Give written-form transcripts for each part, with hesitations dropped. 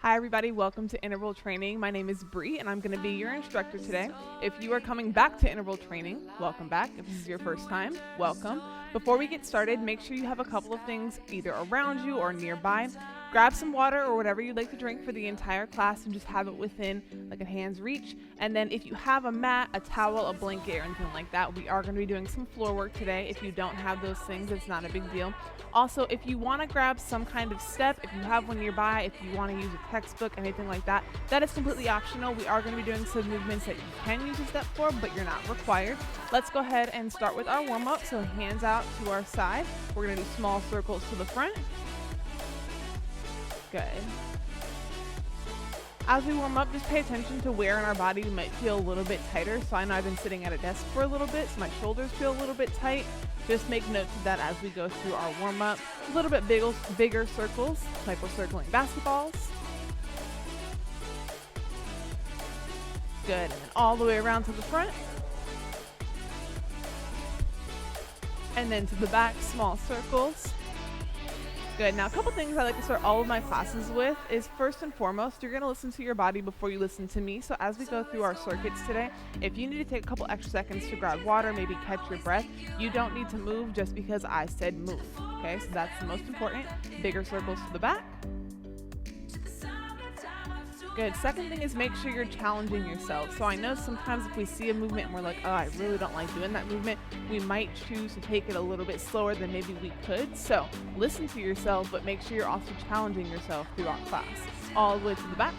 Hi everybody, welcome to interval training. My name is Brie and I'm going to be your instructor today. If you are coming back to interval training, welcome back. If this is your first time, welcome. Before we get started, make sure you have a couple of things either around you or nearby. Grab some water or whatever you'd like to drink for the entire class and just have it within like a hand's reach. And then if you have a mat, a towel, a blanket, or anything like that, we are going to be doing some floor work today. If you don't have those things, it's not a big deal. Also, if you want to grab some kind of step, if you have one nearby, if you want to use a textbook, anything like that, that is completely optional. We are going to be doing some movements that you can use a step for, but you're not required. Let's go ahead and start with our warm-up. So hands out to our side. We're going to do small circles to the front. Good. As we warm up, just pay attention to where in our body we might feel a little bit tighter. So I know I've been sitting at a desk for a little bit, so my shoulders feel a little bit tight. Just make note of that as we go through our warm-up. A little bit bigger circles, like we're circling basketballs. Good, and then all the way around to the front. And then to the back, small circles. Good. Now, a couple things I like to start all of my classes with is first and foremost, you're going to listen to your body before you listen to me. So as we go through our circuits today, if you need to take a couple extra seconds to grab water, maybe catch your breath, you don't need to move just because I said move. Okay, so that's the most important. Bigger circles to the back. Good. Second thing is make sure you're challenging yourself. So I know sometimes if we see a movement and we're like, oh, I really don't like doing that movement, we might choose to take it a little bit slower than maybe we could. So listen to yourself, but make sure you're also challenging yourself throughout class. All the way to the back.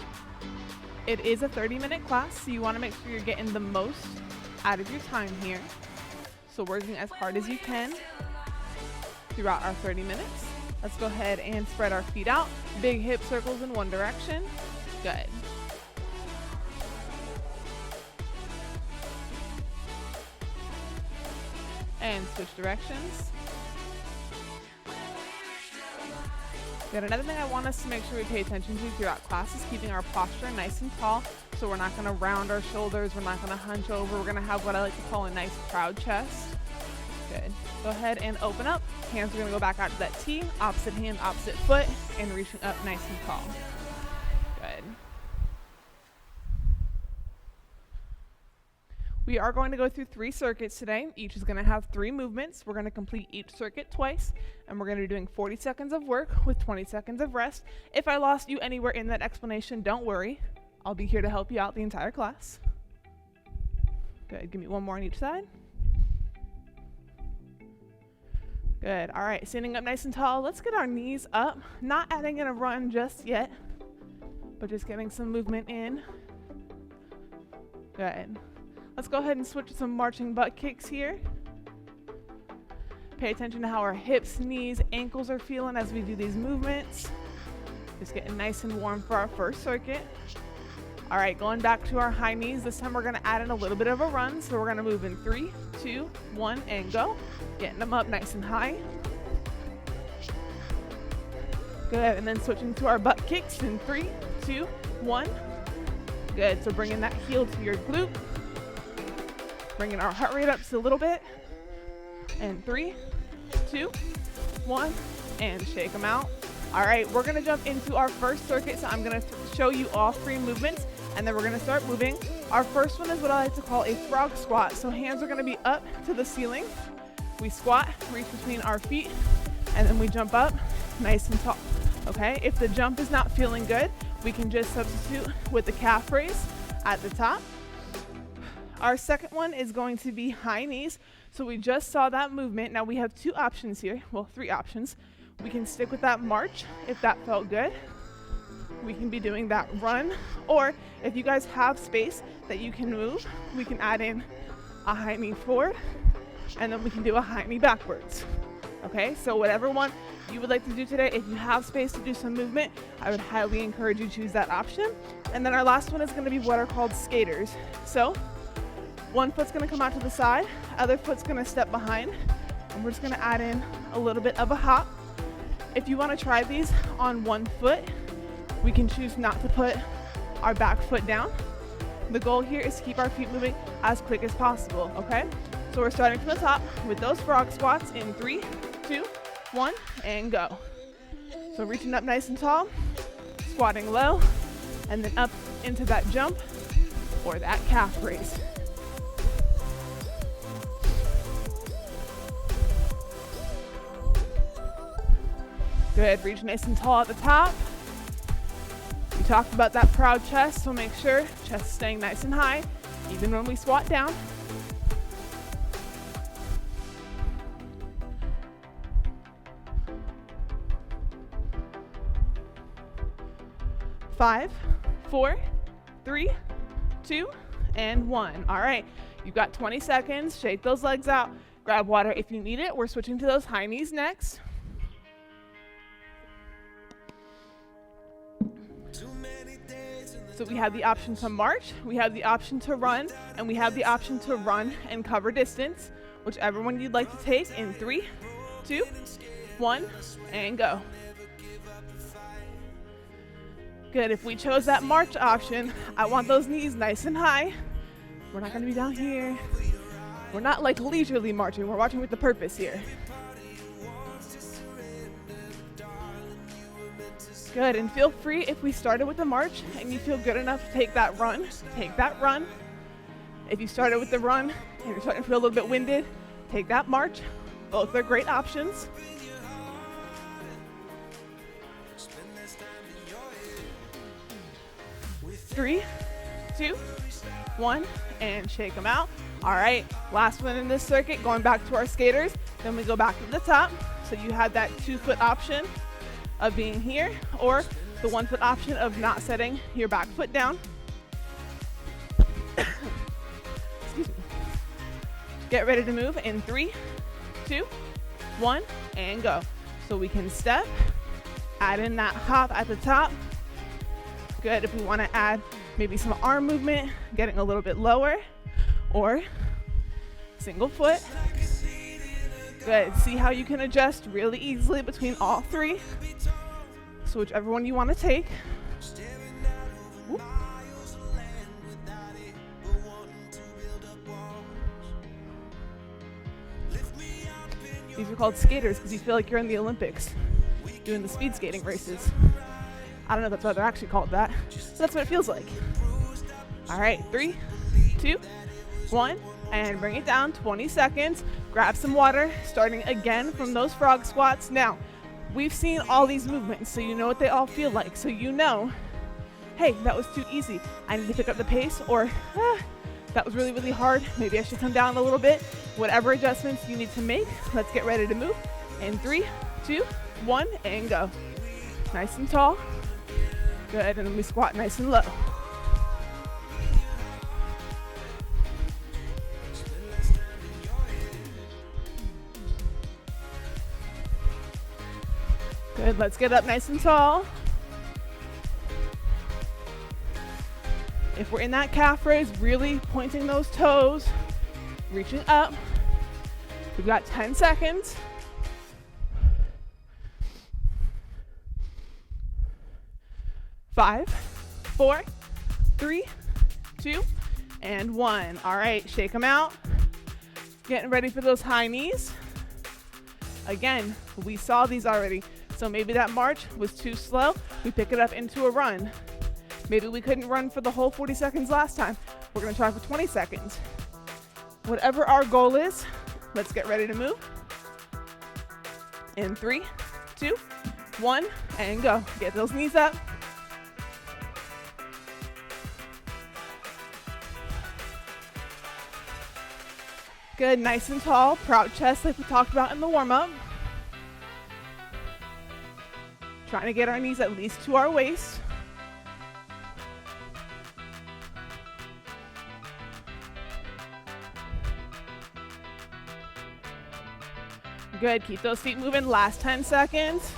It is a 30-minute class, so you want to make sure you're getting the most out of your time here. So working as hard as you can throughout our 30 minutes. Let's go ahead and spread our feet out. Big hip circles in one direction. Good. And switch directions. Good. Another thing I want us to make sure we pay attention to throughout class is keeping our posture nice and tall. So we're not going to round our shoulders. We're not going to hunch over. We're going to have what I like to call a nice proud chest. Good. Go ahead and open up. Hands are going to go back out to that T. Opposite hand, opposite foot, and reaching up nice and tall. Good. We are going to go through 3 circuits today. Each is going to have 3 movements. We're going to complete each circuit twice, and we're going to be doing 40 seconds of work with 20 seconds of rest. If I lost you anywhere in that explanation, don't worry. I'll be here to help you out the entire class. Good. Give me one more on each side. Good. All right. Standing up nice and tall. Let's get our knees up. Not adding in a run just yet, but just getting some movement in. Good. Let's go ahead and switch to some marching butt kicks here. Pay attention to how our hips, knees, ankles are feeling as we do these movements. Just getting nice and warm for our first circuit. All right, going back to our high knees. This time we're going to add in a little bit of a run. So we're going to move in 3, 2, 1, and go. Getting them up nice and high. Good, and then switching to our butt kicks in 3, 2, 1. Good, so bringing that heel to your glute. Bringing our heart rate up just a little bit. And 3, 2, 1, and shake them out. All right, we're going to jump into our first circuit. So I'm going to show you all 3 movements, and then we're going to start moving. Our first one is what I like to call a frog squat. So hands are going to be up to the ceiling. We squat, reach between our feet, and then we jump up nice and tall. Okay, if the jump is not feeling good, we can just substitute with the calf raise at the top. Our second one is going to be high knees. So we just saw that movement. Now we have 2 options here. Well, 3 options. We can stick with that march if that felt good. We can be doing that run. Or if you guys have space that you can move, we can add in a high knee forward, and then we can do a high knee backwards. Okay, so whatever one you would like to do today, if you have space to do some movement, I would highly encourage you to choose that option. And then our last one is going to be what are called skaters. So one foot's going to come out to the side, other foot's going to step behind, and we're just going to add in a little bit of a hop. If you want to try these on one foot, we can choose not to put our back foot down. The goal here is to keep our feet moving as quick as possible, okay? So we're starting from the top with those frog squats in 3, 2, 1, and go. So reaching up nice and tall, squatting low, and then up into that jump or that calf raise. Good, reach nice and tall at the top. We talked about that proud chest, so make sure chest staying nice and high, even when we squat down. Five, 4, 3, 2, and 1. All right, you've got 20 seconds. Shake those legs out. Grab water if you need it. We're switching to those high knees next. So we have the option to march, we have the option to run, and we have the option to run and cover distance, whichever one you'd like to take in 3, 2, 1, and go. Good, if we chose that march option, I want those knees nice and high. We're not gonna be down here. We're not like leisurely marching, we're marching with the purpose here. Good, and feel free if we started with the march and you feel good enough to take that run, take that run. If you started with the run and you're starting to feel a little bit winded, take that march. Both are great options. Three, 2, 1, and shake them out. All right, last one in this circuit, going back to our skaters. Then we go back to the top. So you have that 2-foot option of being here, or the 1-foot option of not setting your back foot down. Excuse me. Get ready to move in 3, 2, 1, and go. So we can step, add in that hop at the top. Good if we want to add maybe some arm movement, getting a little bit lower, or single foot. Good, see how you can adjust really easily between all 3. So whichever one you want to take. Whoop. These are called skaters because you feel like you're in the Olympics doing the speed skating races. I don't know if that's why they're actually called that, but that's what it feels like. All right, 3, 2, 1, and bring it down, 20 seconds. Grab some water, starting again from those frog squats. Now, we've seen all these movements, so you know what they all feel like. So you know, hey, that was too easy. I need to pick up the pace, or that was really, really hard. Maybe I should come down a little bit. Whatever adjustments you need to make, let's get ready to move. In 3, 2, 1, and go. Nice and tall. Good, and then we squat nice and low. Good, let's get up nice and tall. If we're in that calf raise, really pointing those toes, reaching up. We've got 10 seconds. 5, 4, 3, 2, and 1. All right, shake them out. Getting ready for those high knees. Again, we saw these already. So maybe that march was too slow. We pick it up into a run. Maybe we couldn't run for the whole 40 seconds last time. We're gonna try for 20 seconds. Whatever our goal is, let's get ready to move. In 3, 2, 1, and go. Get those knees up. Good, nice and tall, proud chest like we talked about in the warm-up. Trying to get our knees at least to our waist. Good, keep those feet moving, last 10 seconds.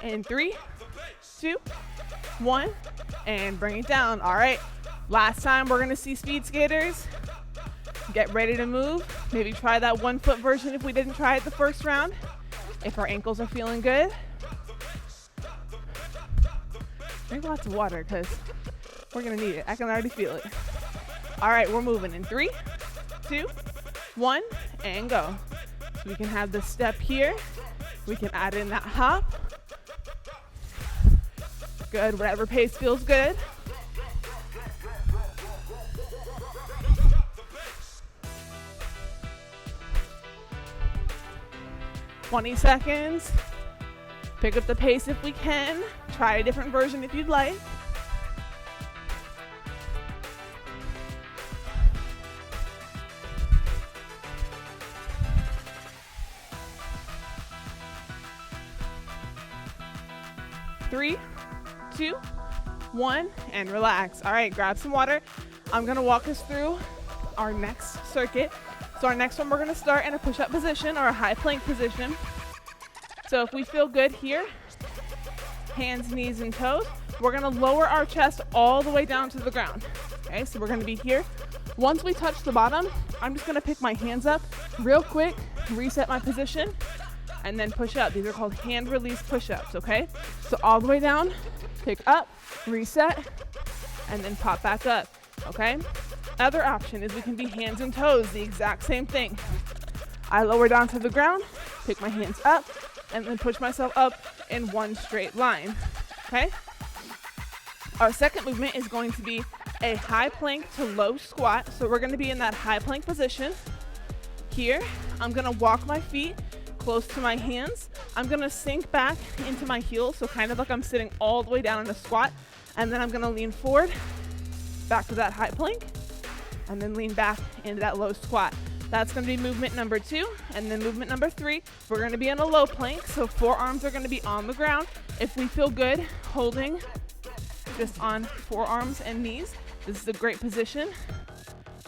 In 3, 2, 1, and bring it down. All right, last time we're gonna see speed skaters. Get ready to move. Maybe try that 1-foot version if we didn't try it the first round. If our ankles are feeling good. Drink lots of water because we're gonna need it. I can already feel it. All right, we're moving in 3, 2, 1, and go. So we can have the step here. We can add in that hop. Good, whatever pace feels good. "20 seconds. Pick up the pace if we can. Try a different version if you'd like. Three, 2, 1, and relax. All right, grab some water. I'm gonna walk us through our next circuit. So our next one, we're gonna start in a push-up position or a high plank position. So if we feel good here, hands, knees, and toes, we're gonna lower our chest all the way down to the ground. Okay, so we're gonna be here. Once we touch the bottom, I'm just gonna pick my hands up real quick, reset my position, and then push up. These are called hand release push-ups, okay? So all the way down, pick up, reset, and then pop back up, okay? Other option is we can be hands and toes, the exact same thing. I lower down to the ground, pick my hands up, and then push myself up in one straight line, okay? Our second movement is going to be a high plank to low squat. So we're gonna be in that high plank position. Here, I'm gonna walk my feet close to my hands. I'm gonna sink back into my heels, so kind of like I'm sitting all the way down in a squat, and then I'm gonna lean forward, back to that high plank, and then lean back into that low squat. That's gonna be movement number 2, and then movement number 3, we're gonna be in a low plank, so forearms are gonna be on the ground. If we feel good holding just on forearms and knees, this is a great position.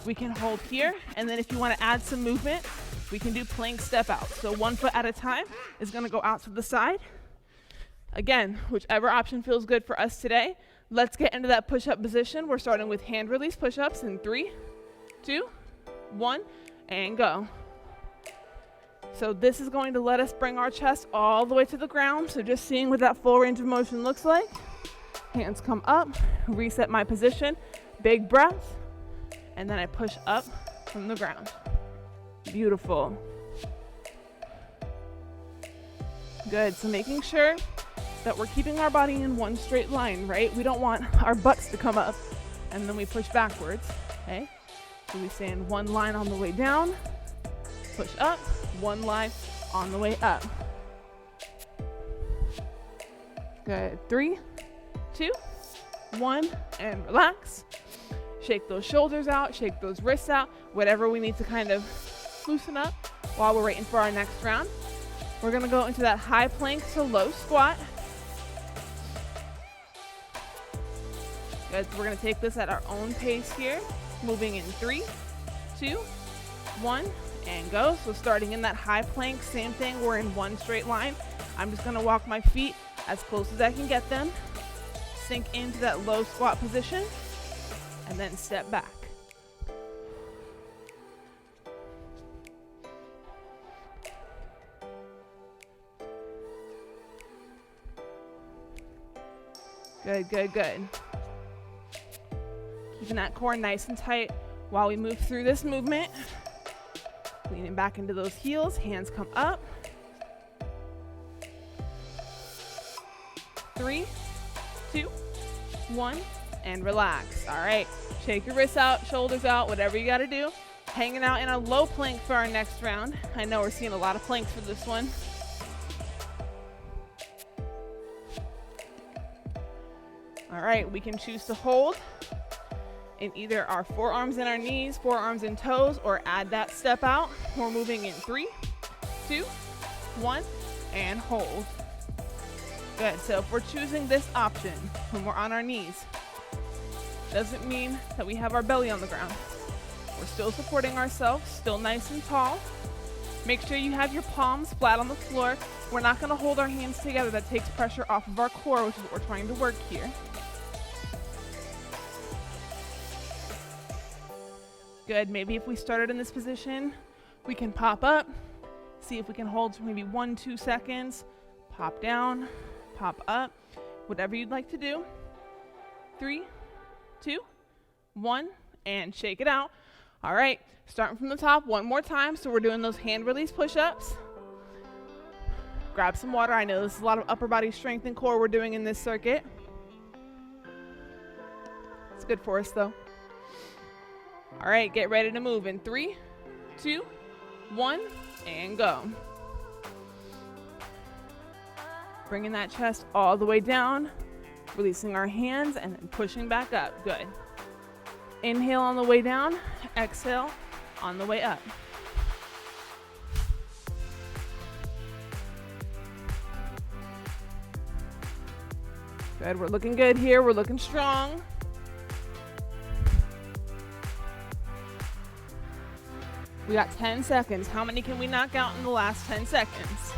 We can hold here, and then if you wanna add some movement, we can do plank step out. So 1 foot at a time is gonna go out to the side. Again, whichever option feels good for us today. Let's get into that push-up position. We're starting with hand release push-ups in 3, 2, 1, and go. So this is going to let us bring our chest all the way to the ground. So just seeing what that full range of motion looks like. Hands come up, reset my position, big breath, and then I push up from the ground. Beautiful. Good, so making sure that we're keeping our body in one straight line, right? We don't want our butts to come up and then we push backwards, okay? So we stay in one line on the way down, push up, one line on the way up. Good, 3, 2, 1, and relax. Shake those shoulders out, shake those wrists out, whatever we need to kind of loosen up while we're waiting for our next round. We're gonna go into that high plank to low squat. Good, so we're gonna take this at our own pace here, moving in 3, 2, 1, and go. So starting in that high plank, same thing, we're in one straight line. I'm just gonna walk my feet as close as I can get them, sink into that low squat position, and then step back. Good, good, good. Keeping that core nice and tight while we move through this movement. Leaning back into those heels, hands come up. 3, 2, 1, and relax. All right, shake your wrists out, shoulders out, whatever you gotta do. Hanging out in a low plank for our next round. I know we're seeing a lot of planks for this one. All right, we can choose to hold in either our forearms and our knees, forearms and toes, or add that step out. We're moving in 3, 2, 1, and hold. Good, so if we're choosing this option when we're on our knees, doesn't mean that we have our belly on the ground. We're still supporting ourselves, still nice and tall. Make sure you have your palms flat on the floor. We're not gonna hold our hands together. That takes pressure off of our core, which is what we're trying to work here. Good, maybe if we started in this position, we can pop up, see if we can hold for maybe 1, 2 seconds, pop down, pop up, whatever you'd like to do. 3, 2, 1, and shake it out. All right, starting from the top one more time. So we're doing those hand release push-ups. Grab some water. I know this is a lot of upper body strength and core we're doing in this circuit. It's good for us though. All right, get ready to move in 3, 2, 1, and go. Bringing that chest all the way down, releasing our hands and then pushing back up. Good. Inhale on the way down, exhale on the way up. Good, we're looking good here, we're looking strong. We got 10 seconds. How many can we knock out in the last 10 seconds?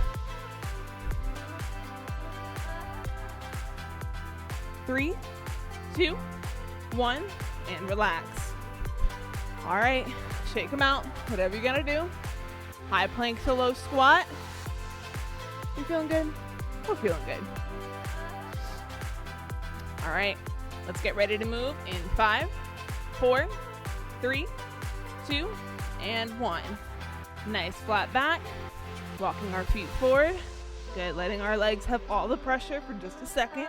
3, 2, 1, and relax. All right, shake them out, whatever you're gonna do. High plank to low squat. You feeling good? We're feeling good. All right, let's get ready to move in 5, 4, 3, 2, and 1. Nice flat back, walking our feet forward. Good, letting our legs have all the pressure for just a second.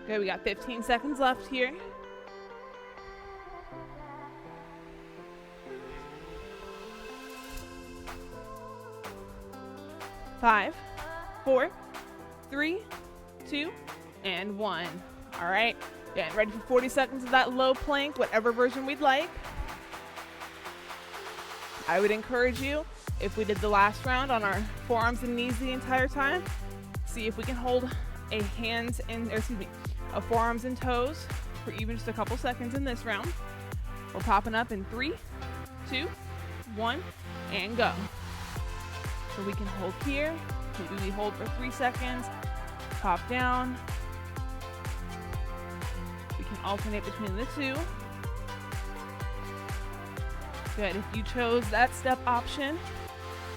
Good, we got 15 seconds left here. 5, 4, 3, 2, and 1. All right, getting ready for 40 seconds of that low plank, whatever version we'd like. I would encourage you, if we did the last round on our forearms and knees the entire time, see if we can hold a forearms and toes for even just a couple seconds in this round. We're popping up in 3, 2, 1, and go. So we can hold here, maybe we hold for 3 seconds, pop down. We can alternate between the two. Good, if you chose that step option,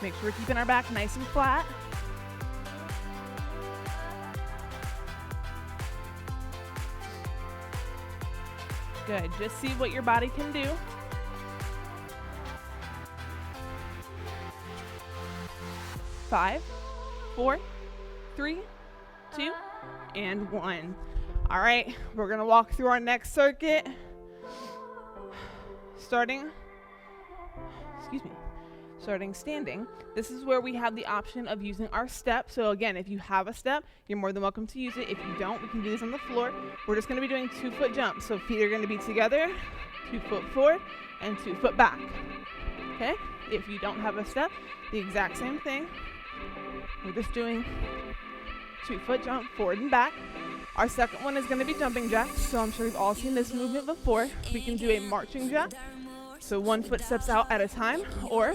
make sure we're keeping our back nice and flat. Good, just see what your body can do. Five, 4, 3, 2, and 1. All right, we're gonna walk through our next circuit. Starting standing. This is where we have the option of using our step. So again, if you have a step, you're more than welcome to use it. If you don't, we can do this on the floor. We're just gonna be doing 2-foot jumps. So feet are gonna be together, 2 foot forward, and 2 foot back. Okay, if you don't have a step, the exact same thing. We're just doing 2-foot jump forward and back. Our second one is going to be jumping jacks. So I'm sure you've all seen this movement before. We can do a marching jack. So 1 foot steps out at a time, or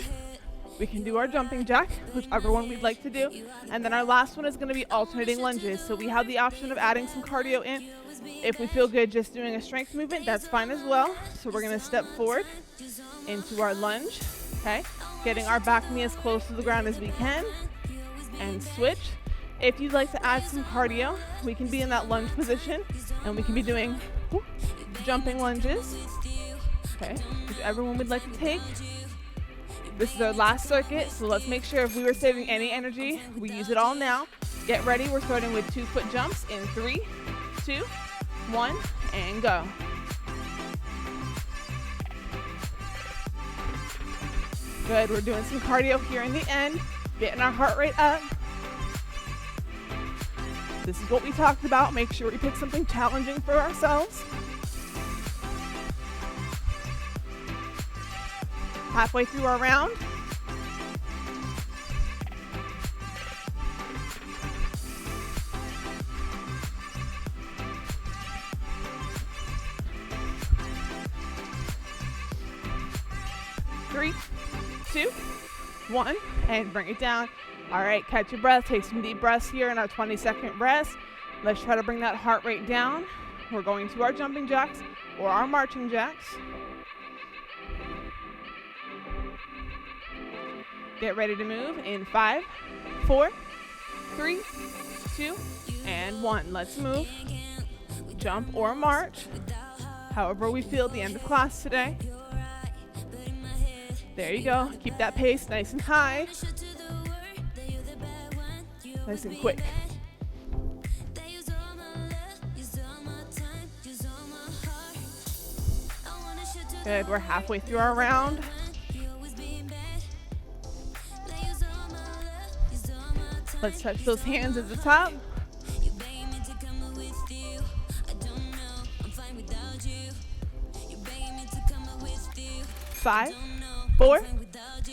we can do our jumping jack, whichever one we'd like to do. And then our last one is going to be alternating lunges. So we have the option of adding some cardio in. If we feel good just doing a strength movement, that's fine as well. So we're going to step forward into our lunge. Okay, getting our back knee as close to the ground as we can, and switch. If you'd like to add some cardio, we can be in that lunge position, and we can be doing jumping lunges. Okay, whichever one we'd like to take. This is our last circuit, so let's make sure if we were saving any energy, we use it all now. Get ready, we're starting with 2-foot jumps in 3, 2, 1, and go. Good, we're doing some cardio here in the end, getting our heart rate up. This is what we talked about. Make sure we pick something challenging for ourselves. Halfway through our round. Three, 2, 1, and bring it down. All right, catch your breath. Take some deep breaths here in our 20-second rest. Let's try to bring that heart rate down we're going to our jumping jacks or our marching jacks. Get ready to move in 5, 4, 3, 2, and 1. Let's move. Jump or march, however we feel at the end of class today. There you go. Keep that pace nice and high. Nice and quick. Good, we're halfway through our round. Let's touch those hands at the top. 5, 4,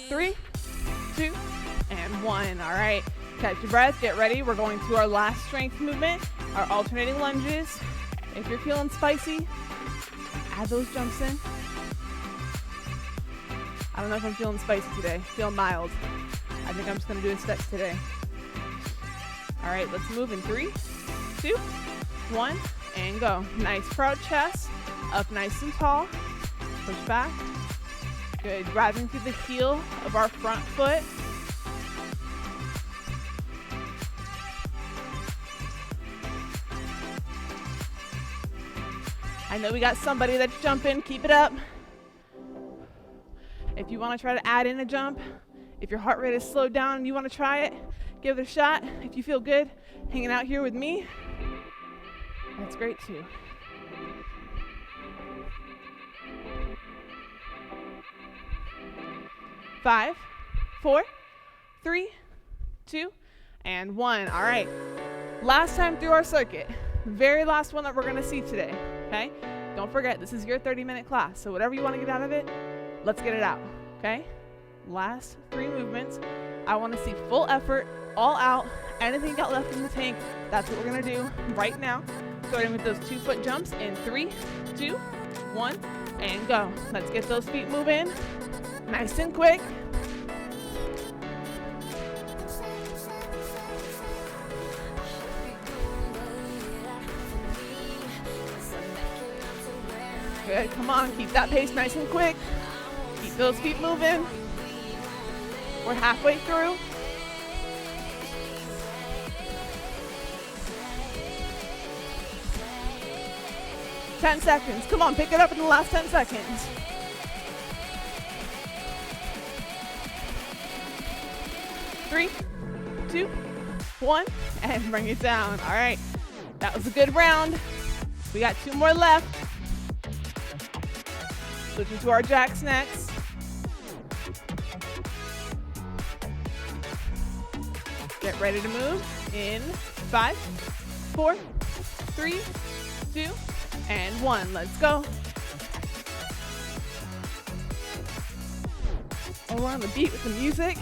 3, 2, and 1. All right, catch your breath, get ready. We're going to our last strength movement, our alternating lunges. If you're feeling spicy, add those jumps in. I don't know if I'm feeling spicy today. Feel mild. I think I'm just gonna do a stretch today. All right, let's move in 3, 2, 1, and go. Nice proud chest, up nice and tall. Push back. Good, driving through the heel of our front foot. I know we got somebody that's jumping, keep it up. If you want to try to add in a jump, if your heart rate is slowed down and you want to try it, give it a shot. If you feel good hanging out here with me, that's great too. Five, 4, 3, 2, and 1. All right, last time through our circuit. Very last one that we're gonna see today, okay? Don't forget, this is your 30-minute class, so whatever you wanna get out of it, let's get it out, okay? Last 3 movements. I wanna see full effort, all out, anything got left in the tank, that's what we're gonna do right now. Starting with those 2-foot jumps in 3, 2, 1, and go. Let's get those feet moving, nice and quick. Good, come on, keep that pace nice and quick. Keep those feet moving. We're halfway through. Ten seconds, come on, pick it up in the last 10 seconds. 3, 2, 1, and bring it down. All right, that was a good round. We got 2 more left. Switching to our jacks next. Get ready to move in 5, 4, 3, 2, and 1. Let's go. Oh, we're on the beat with the music.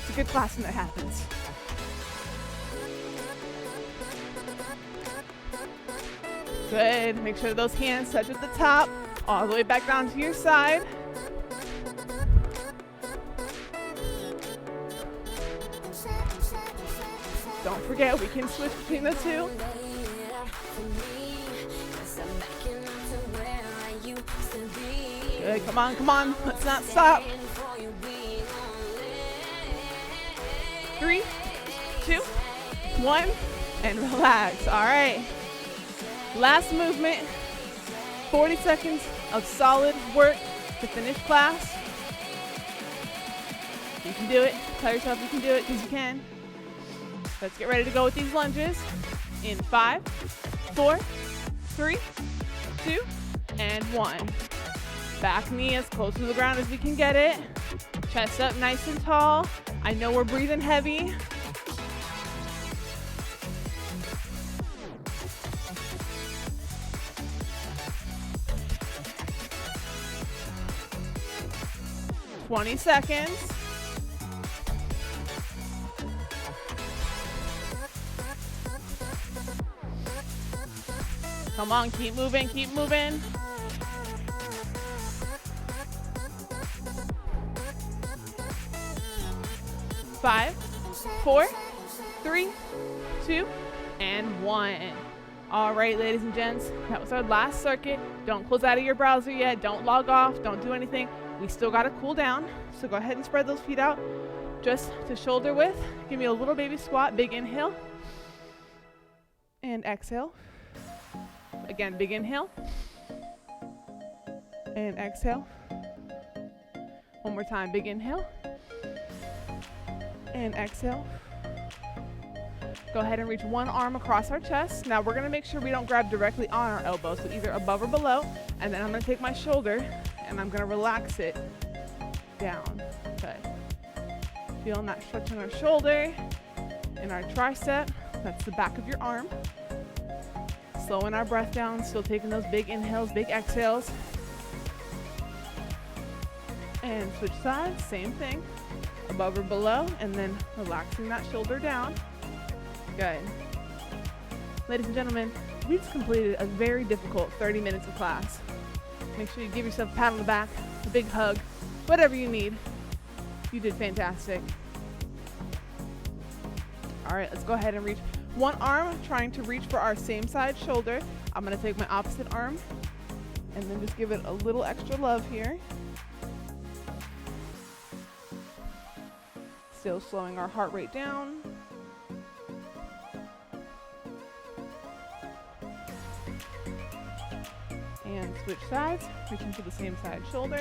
It's a good class when that happens. Good. Make sure those hands touch at the top, all the way back down to your side. Don't forget, we can switch between the two. Good, come on, come on. Let's not stop. 3, 2, 1, and relax. All right. Last movement. 40 seconds of solid work to finish class. You can do it. Tell yourself you can do it because you can. Let's get ready to go with these lunges in 5, 4, 3, 2, and 1. Back knee as close to the ground as we can get it. Chest up nice and tall. I know we're breathing heavy. "20 seconds. Come on, keep moving, keep moving. Five, 4, 3, 2, and 1. All right, ladies and gents, that was our last circuit. Don't close out of your browser yet. Don't log off. Don't do anything. We still got to cool down. So go ahead and spread those feet out just to shoulder width. Give me a little baby squat. Big inhale. And exhale. Again, big inhale. And exhale. One more time. Big inhale. And exhale. Go ahead and reach one arm across our chest. Now we're going to make sure we don't grab directly on our elbow, so either above or below. And then I'm going to take my shoulder and I'm going to relax it down. Okay. Feeling that stretch in our shoulder, in our tricep. That's the back of your arm. Slowing our breath down, still taking those big inhales, big exhales. And switch sides, same thing. Above or below, and then relaxing that shoulder down. Good. Ladies and gentlemen, we just completed a very difficult 30 minutes of class. Make sure you give yourself a pat on the back, a big hug, whatever you need. You did fantastic. All right, let's go ahead and reach one arm, trying to reach for our same side shoulder. I'm going to take my opposite arm and then just give it a little extra love here. Still slowing our heart rate down. And switch sides, reaching to the same side shoulder.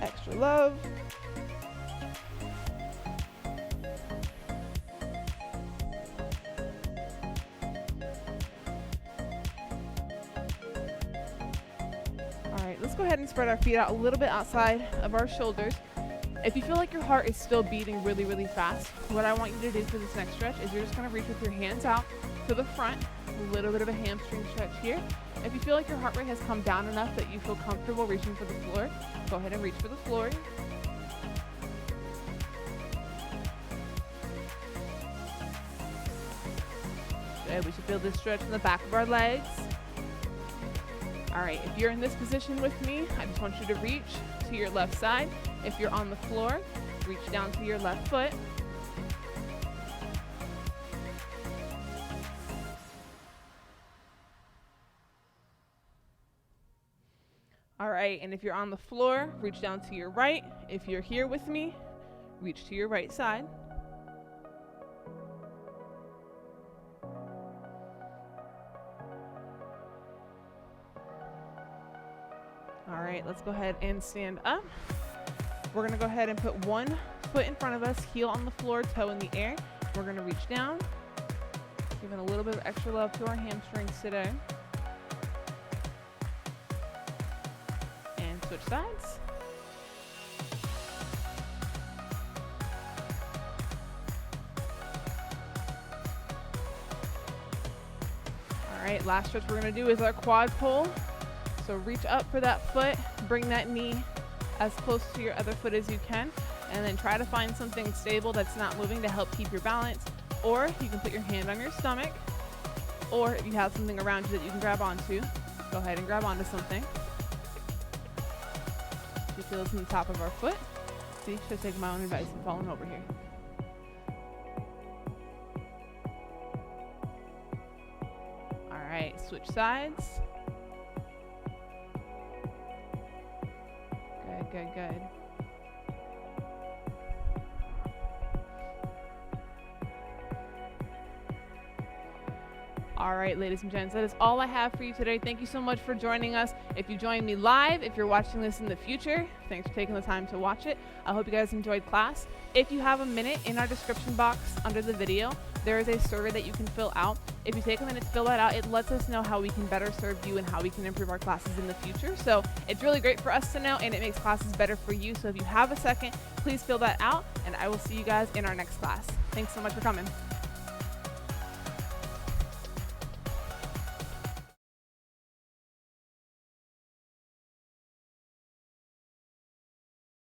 Extra love. All right, let's go ahead and spread our feet out a little bit outside of our shoulders. If you feel like your heart is still beating really, really fast, what I want you to do for this next stretch is you're just going to reach with your hands out to the front. A little bit of a hamstring stretch here. If you feel like your heart rate has come down enough that you feel comfortable reaching for the floor, go ahead and reach for the floor. Good. We should feel this stretch in the back of our legs. All right, if you're in this position with me, I just want you to reach to your left side. If you're on the floor, reach down to your left foot. All right, and if you're on the floor, reach down to your right. If you're here with me, reach to your right side. All right, let's go ahead and stand up. We're gonna go ahead and put one foot in front of us, heel on the floor, toe in the air. We're gonna reach down, giving a little bit of extra love to our hamstrings today. And switch sides. All right, last stretch we're gonna do is our quad pull. So reach up for that foot, bring that knee as close to your other foot as you can, and then try to find something stable that's not moving to help keep your balance. Or you can put your hand on your stomach, or if you have something around you that you can grab onto, go ahead and grab onto something. You feel this in the top of our foot. See, should take my own advice and falling over here. All right, switch sides. Good. All right, ladies and gents, that is all I have for you today. Thank you so much for joining us. If you joined me live, if you're watching this in the future, thanks for taking the time to watch it. I hope you guys enjoyed class. If you have a minute, in our description box under the video, there is a survey that you can fill out. If you take a minute to fill that out, it lets us know how we can better serve you and how we can improve our classes in the future. So it's really great for us to know, and it makes classes better for you. So if you have a second, please fill that out, and I will see you guys in our next class. Thanks so much for coming.